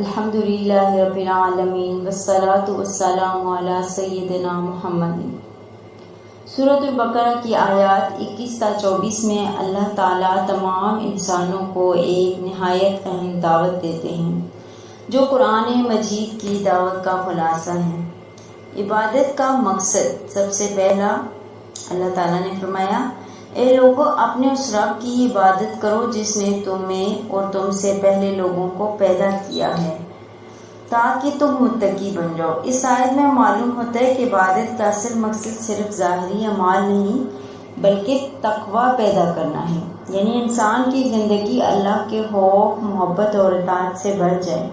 الحمدللہ رب العالمین والصلاة والسلام علی سیدنا محمد۔ سورۃ البقرہ کی آیات 21 تا 24 میں اللہ تعالیٰ تمام انسانوں کو ایک نہایت اہم دعوت دیتے ہیں جو قرآن مجید کی دعوت کا خلاصہ ہے۔ عبادت کا مقصد سب سے پہلا اللہ تعالیٰ نے فرمایا، اے لوگو اپنے اس رب کی عبادت کرو جس نے تمہیں اور تم سے پہلے لوگوں کو پیدا کیا ہے تاکہ تم متقی بن جاؤ۔ اس آیت میں معلوم ہوتا ہے کہ عبادت کا اصل مقصد صرف ظاہری اعمال نہیں بلکہ تقویٰ پیدا کرنا ہے، یعنی انسان کی زندگی اللہ کے خوف، محبت اور اطاعت سے بھر جائے۔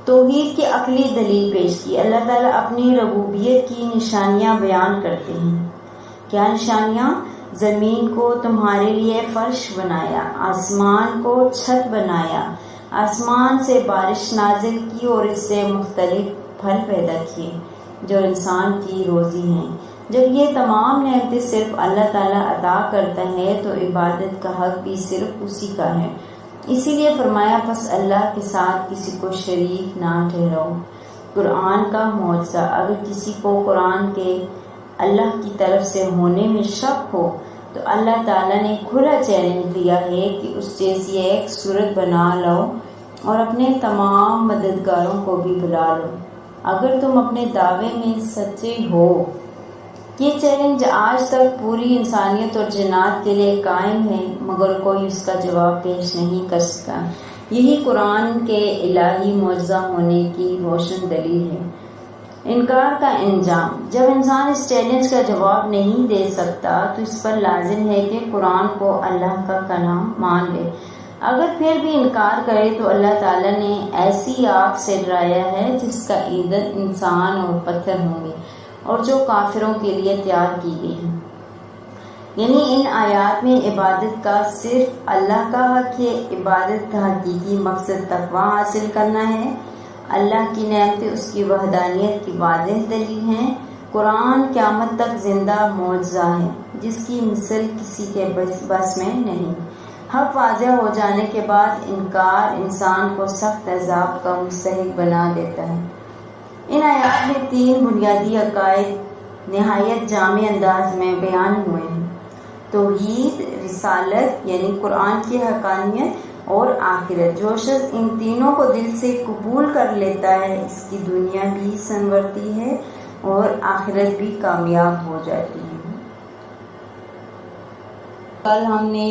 توحید کی عقلی دلیل پیش کی۔ اللہ تعالیٰ اپنی ربوبیت کی نشانیاں بیان کرتے ہیں۔ کیا نشانیاں؟ زمین کو تمہارے لیے فرش بنایا، آسمان کو چھت بنایا، آسمان سے بارش نازل کی اور اس سے مختلف پھل پیدا کیے جو انسان کی روزی ہیں۔ جب یہ تمام نعمتیں صرف اللہ تعالیٰ عطا کرتا ہے تو عبادت کا حق بھی صرف اسی کا ہے۔ اسی لیے فرمایا، پس اللہ کے ساتھ کسی کو شریک نہ ٹھہراؤ۔ قرآن کا معجزہ۔ اگر کسی کو قرآن کے اللہ کی طرف سے ہونے میں شک ہو تو اللہ تعالیٰ نے کھلا چیلنج دیا ہے کہ اس جیسی ایک صورت بنا لو اور اپنے تمام مددگاروں کو بھی بلا لو اگر تم اپنے دعوے میں سچے ہو۔ یہ چیلنج آج تک پوری انسانیت اور جنات کے لیے قائم ہے مگر کوئی اس کا جواب پیش نہیں کر سکا۔ یہی قرآن کے الہی معجزہ ہونے کی روشن دلیل ہے۔ انکار کا انجام۔ جب انسان اس چیلنج کا جواب نہیں دے سکتا تو اس پر لازم ہے کہ قرآن کو اللہ کا کلام مان لے۔ اگر پھر بھی انکار کرے تو اللہ تعالیٰ نے ایسی آگ سے ڈرایا ہے جس کا ایندھن انسان اور پتھر ہوں گے اور جو کافروں کے لیے تیار کی گئی ہیں۔ یعنی ان آیات میں عبادت کا صرف اللہ کا حق ہے۔ عبادت کا حقیقی مقصد تقویٰ حاصل کرنا ہے۔ اللہ کی نعمتیں اس کی وحدانیت کی واضح دلیل ہیں۔ قرآن قیامت تک زندہ معجزہ ہے جس کی مثل کسی کے بس میں نہیں۔ حق واضح ہو جانے کے بعد انکار انسان کو سخت عذاب کا مستحق بنا دیتا ہے۔ ان آیات میں 3 بنیادی عقائد نہایت جامع انداز میں بیان ہوئے ہیں: توحید، رسالت یعنی قرآن کی حقانیت اور آخرت۔ جو شخص ان تینوں کو دل سے قبول کر لیتا ہے اس کی دنیا بھی سنورتی ہے اور آخرت بھی کامیاب ہو جاتی ہے۔ کل ہم نے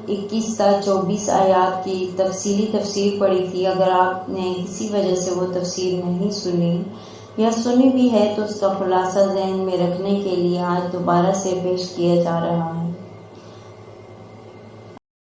21 تا 24 آیات کی تفصیلی تفسیر پڑھی تھی۔ اگر آپ نے کسی وجہ سے وہ تفسیر نہیں سنی یا سنی بھی ہے تو اس کا خلاصہ ذہن میں رکھنے کے لیے آج دوبارہ سے پیش کیا جا رہا ہے۔